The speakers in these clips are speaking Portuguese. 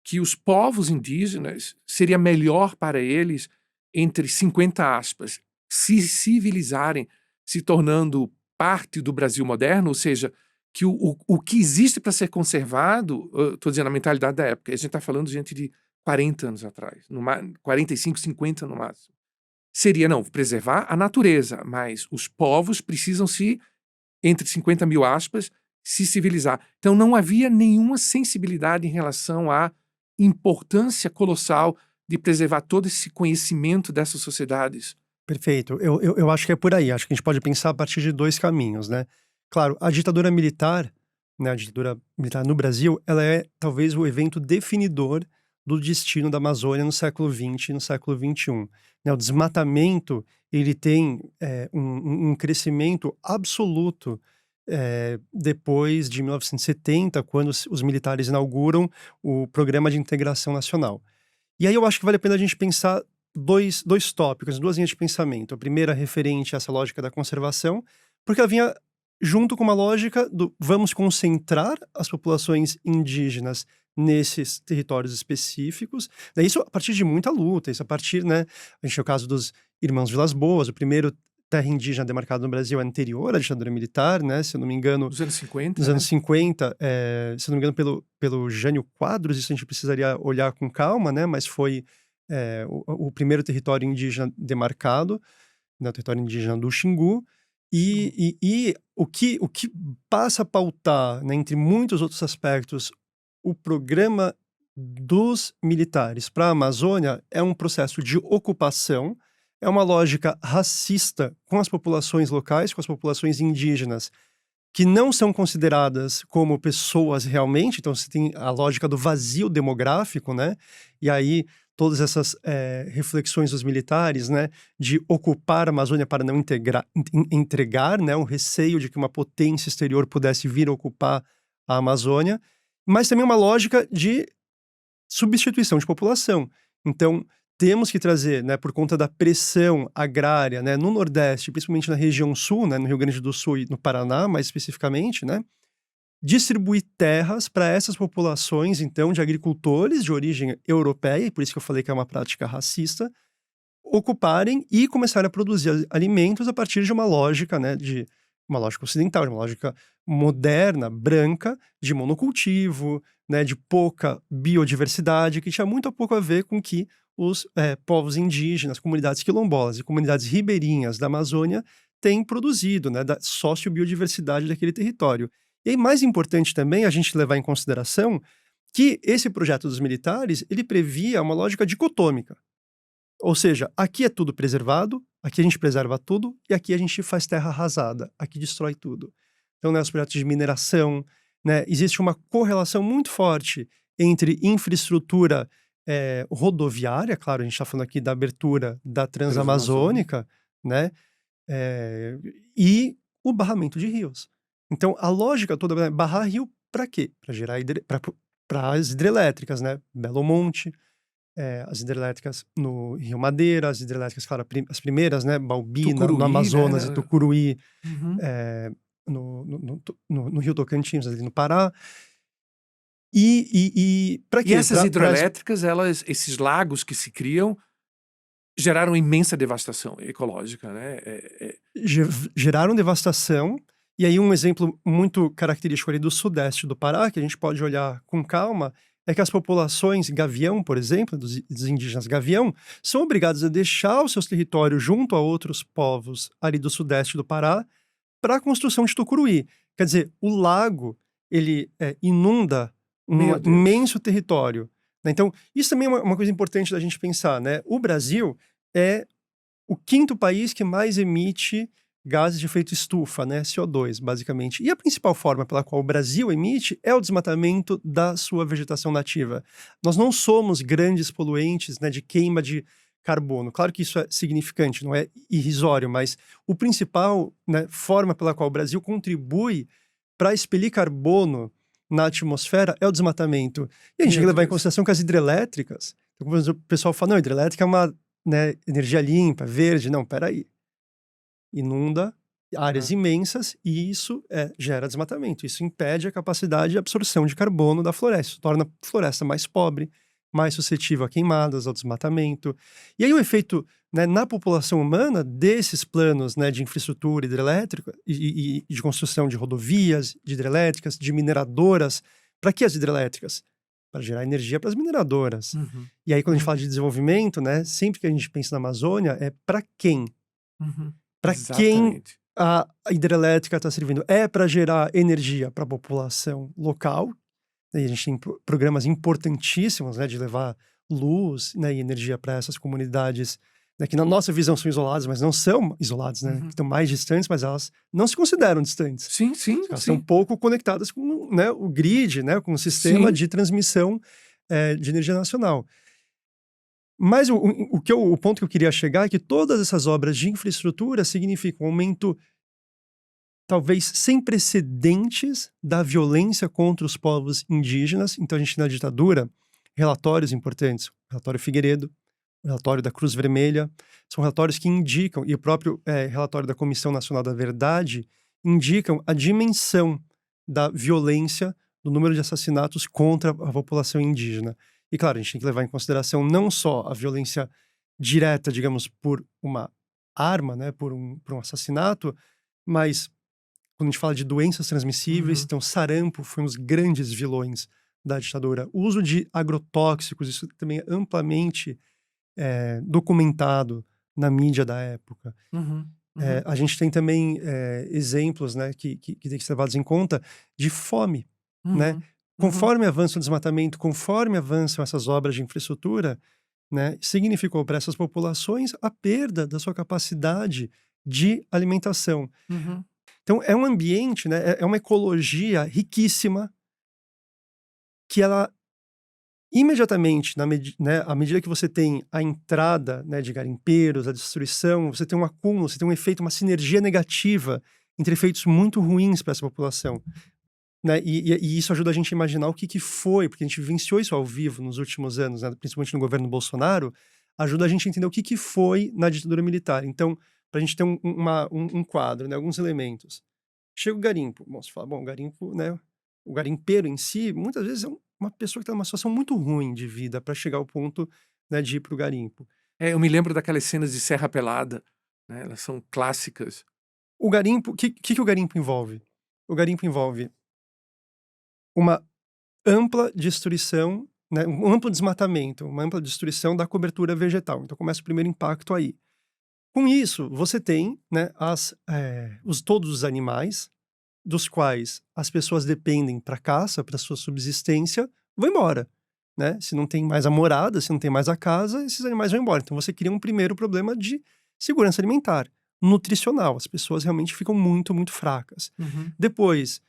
que os povos indígenas seria melhor para eles, entre 50 aspas, se civilizarem, se tornando parte do Brasil moderno, ou seja, que o que existe para ser conservado, estou dizendo a mentalidade da época, a gente está falando de gente de 40 anos atrás, 45, 50 no máximo, seria, não, preservar a natureza, mas os povos precisam entre 50 mil aspas, se civilizar. Então não havia nenhuma sensibilidade em relação à importância colossal de preservar todo esse conhecimento dessas sociedades. Perfeito. Eu acho que é por aí. Acho que a gente pode pensar a partir de dois caminhos, né? Claro, a ditadura militar, né, a ditadura militar no Brasil, ela é talvez o evento definidor do destino da Amazônia no século XX e no século XXI. Né, o desmatamento, ele tem um crescimento absoluto depois de 1970, quando os militares inauguram o Programa de Integração Nacional. E aí eu acho que vale a pena a gente pensar dois tópicos, duas linhas de pensamento. A primeira referente a essa lógica da conservação, porque ela vinha junto com uma lógica do vamos concentrar as populações indígenas nesses territórios específicos. Isso a partir de muita luta, isso a partir, né, a gente tem o caso dos Irmãos Vilas Boas, o primeiro terra indígena demarcado no Brasil é anterior à ditadura militar, né, se eu não me engano... Dos anos 50, Nos né? anos 50, se eu não me engano, pelo Jânio Quadros, isso a gente precisaria olhar com calma, né, mas foi o primeiro território indígena demarcado, né, o território indígena do Xingu, e o que passa a pautar, né, entre muitos outros aspectos, o programa dos militares para a Amazônia é um processo de ocupação, é uma lógica racista com as populações locais, com as populações indígenas, que não são consideradas como pessoas realmente, então você tem a lógica do vazio demográfico, né? E aí todas essas reflexões dos militares, né, de ocupar a Amazônia para não entregar, né, um receio de que uma potência exterior pudesse vir ocupar a Amazônia, mas também uma lógica de substituição de população. Então, temos que trazer, né, por conta da pressão agrária, né, no Nordeste, principalmente na região Sul, né, no Rio Grande do Sul e no Paraná, mais especificamente, né, distribuir terras para essas populações, então, de agricultores de origem europeia, e por isso que eu falei que é uma prática racista, ocuparem e começarem a produzir alimentos a partir de uma lógica, né, de uma lógica ocidental, de uma lógica moderna, branca, de monocultivo, né, de pouca biodiversidade, que tinha muito pouco a ver com que os povos indígenas, comunidades quilombolas e comunidades ribeirinhas da Amazônia têm produzido, né, da sociobiodiversidade daquele território. E aí, mais importante também a gente levar em consideração que esse projeto dos militares, ele previa uma lógica dicotômica. Ou seja, aqui é tudo preservado, aqui a gente preserva tudo, e aqui a gente faz terra arrasada, aqui destrói tudo. Então, né, os projetos de mineração, né, existe uma correlação muito forte entre infraestrutura rodoviária, claro, a gente está falando aqui da abertura da Transamazônica, né, e o barramento de rios. Então, a lógica toda, né, barrar rio para quê? Para gerar para as hidrelétricas, né, Belo Monte, as hidrelétricas no Rio Madeira, as hidrelétricas, claro, as primeiras, né, Balbi, no Amazonas, né? e Tucuruí, Uhum. no Rio Tocantins, ali no Pará. E para quê? E essas hidrelétricas, esses lagos que se criam, geraram imensa devastação ecológica, né? Geraram devastação. E aí um exemplo muito característico ali do sudeste do Pará, que a gente pode olhar com calma, é que as populações Gavião, por exemplo, dos indígenas Gavião, são obrigadas a deixar os seus territórios junto a outros povos ali do sudeste do Pará para a construção de Tucuruí. Quer dizer, o lago, ele inunda um imenso território, né? Então, isso também é uma coisa importante da gente pensar, né? O Brasil é o 5º país que mais emite gases de efeito estufa, né? CO2, basicamente. E a principal forma pela qual o Brasil emite é o desmatamento da sua vegetação nativa. Nós não somos grandes poluentes, né, de queima de carbono. Claro que isso é significante, não é irrisório, mas o principal, né, forma pela qual o Brasil contribui para expelir carbono na atmosfera é o desmatamento. E a gente tem que levar em consideração que as hidrelétricas, então, o pessoal fala, não, hidrelétrica é uma, né, energia limpa, verde. Não, peraí. Inunda áreas imensas, e isso gera desmatamento. Isso impede a capacidade de absorção de carbono da floresta. Isso torna a floresta mais pobre, mais suscetível a queimadas, ao desmatamento. E aí o efeito, né, na população humana desses planos, né, de infraestrutura hidrelétrica e de construção de rodovias, de hidrelétricas, de mineradoras. Para que as hidrelétricas? Para gerar energia para as mineradoras. Uhum. E aí, quando a gente Uhum. fala de desenvolvimento, né, sempre que a gente pensa na Amazônia, é para quem? Uhum. Para quem Exatamente. a hidrelétrica está servindo? É para gerar energia para a população local. E a gente tem programas importantíssimos, né, de levar luz, né, e energia para essas comunidades, né, que na nossa visão são isoladas, mas não são isoladas, né, que estão mais distantes, mas elas não se consideram distantes. Sim, sim, Elas estão sim. pouco conectadas com, né, o grid, né, com o sistema Sim. de transmissão de energia nacional. Mas o ponto que eu queria chegar é que todas essas obras de infraestrutura significam um aumento talvez sem precedentes da violência contra os povos indígenas. Então a gente tem na ditadura relatórios importantes, o relatório Figueiredo, o relatório da Cruz Vermelha, são relatórios que indicam, e o próprio relatório da Comissão Nacional da Verdade, indicam a dimensão da violência, do número de assassinatos contra a população indígena. E claro, a gente tem que levar em consideração não só a violência direta, digamos, por uma arma, né, por um assassinato, mas quando a gente fala de doenças transmissíveis, então sarampo foi um dos grandes vilões da ditadura. O uso de agrotóxicos, isso também é amplamente documentado na mídia da época. A gente tem também exemplos, né, que tem que ser levados em conta de fome, né? Conforme avança o desmatamento, conforme avançam essas obras de infraestrutura, né, significou para essas populações a perda da sua capacidade de alimentação. Então, é um ambiente, né, é uma ecologia riquíssima que ela, imediatamente, né, à medida que você tem a entrada, né, de garimpeiros, a destruição, você tem um acúmulo, você tem um efeito, uma sinergia negativa entre efeitos muito ruins para essa população. Né? E isso ajuda a gente a imaginar o que foi, porque a gente vivenciou isso ao vivo nos últimos anos, né, principalmente no governo Bolsonaro, ajuda a gente a entender o que foi na ditadura militar. Então, para a gente ter um quadro, né, alguns elementos. Chega o garimpo. Bom, você fala, bom, o garimpo, né, o garimpeiro em si, muitas vezes é uma pessoa que está numa situação muito ruim de vida para chegar ao ponto, né, de ir para o garimpo. Eu me lembro daquelas cenas de Serra Pelada, né? Elas são clássicas. O garimpo, o que o garimpo envolve? O garimpo envolve uma ampla destruição, né, um amplo desmatamento, uma ampla destruição da cobertura vegetal. Então começa o primeiro impacto aí. Com isso, você tem, né, todos os animais dos quais as pessoas dependem para caça, para sua subsistência, vão embora. Né? Se não tem mais a morada, se não tem mais a casa, esses animais vão embora. Então você cria um primeiro problema de segurança alimentar, nutricional. As pessoas realmente ficam muito, muito fracas. Depois,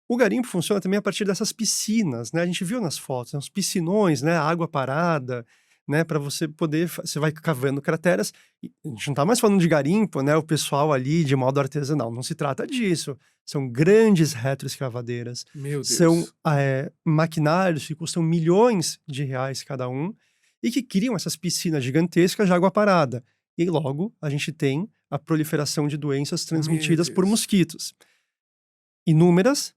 o garimpo funciona também a partir dessas piscinas, né? A gente viu nas fotos, né? Os piscinões, né? Água parada, né? Para você poder, você vai cavando crateras. E a gente não está mais falando de garimpo, né? O pessoal ali de modo artesanal. Não se trata disso. São grandes retroescavadeiras. Meu Deus. São maquinários que custam milhões de reais cada um e que criam essas piscinas gigantescas de água parada. E logo a gente tem a proliferação de doenças transmitidas por mosquitos. Inúmeras,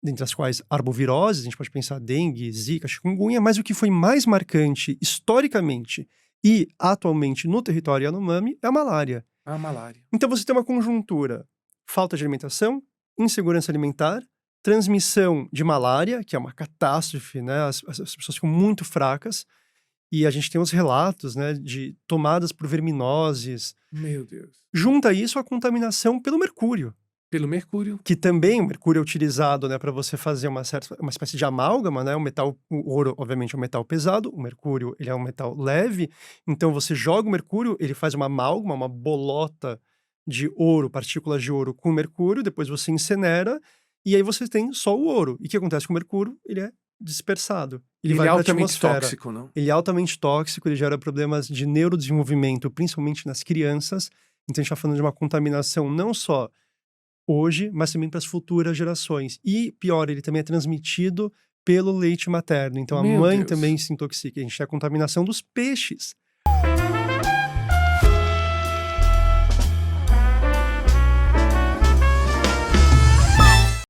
dentre as quais arboviroses, a gente pode pensar dengue, zika, chikungunya, mas o que foi mais marcante historicamente e atualmente no território Yanomami é a malária. A malária. Então você tem uma conjuntura, falta de alimentação, insegurança alimentar, transmissão de malária, que é uma catástrofe, né? As pessoas ficam muito fracas, e a gente tem os relatos, né, de tomadas por verminoses. Meu Deus. Junta isso à contaminação pelo mercúrio. Pelo mercúrio. Que também o mercúrio é utilizado, né, para você fazer uma espécie de amálgama, né? O ouro, obviamente, é um metal pesado, o mercúrio, ele é um metal leve, então você joga o mercúrio, ele faz uma amálgama, uma bolota de ouro, partículas de ouro com mercúrio, depois você incinera, e aí você tem só o ouro. E o que acontece com o mercúrio? Ele é dispersado. Ele vai é para a altamente atmosfera. Tóxico, não? Ele é altamente tóxico, ele gera problemas de neurodesenvolvimento, principalmente nas crianças. Então a gente está falando de uma contaminação não só hoje, mas também para as futuras gerações. E, pior, ele também é transmitido pelo leite materno. Então, a mãe também se intoxica. A gente tem a contaminação dos peixes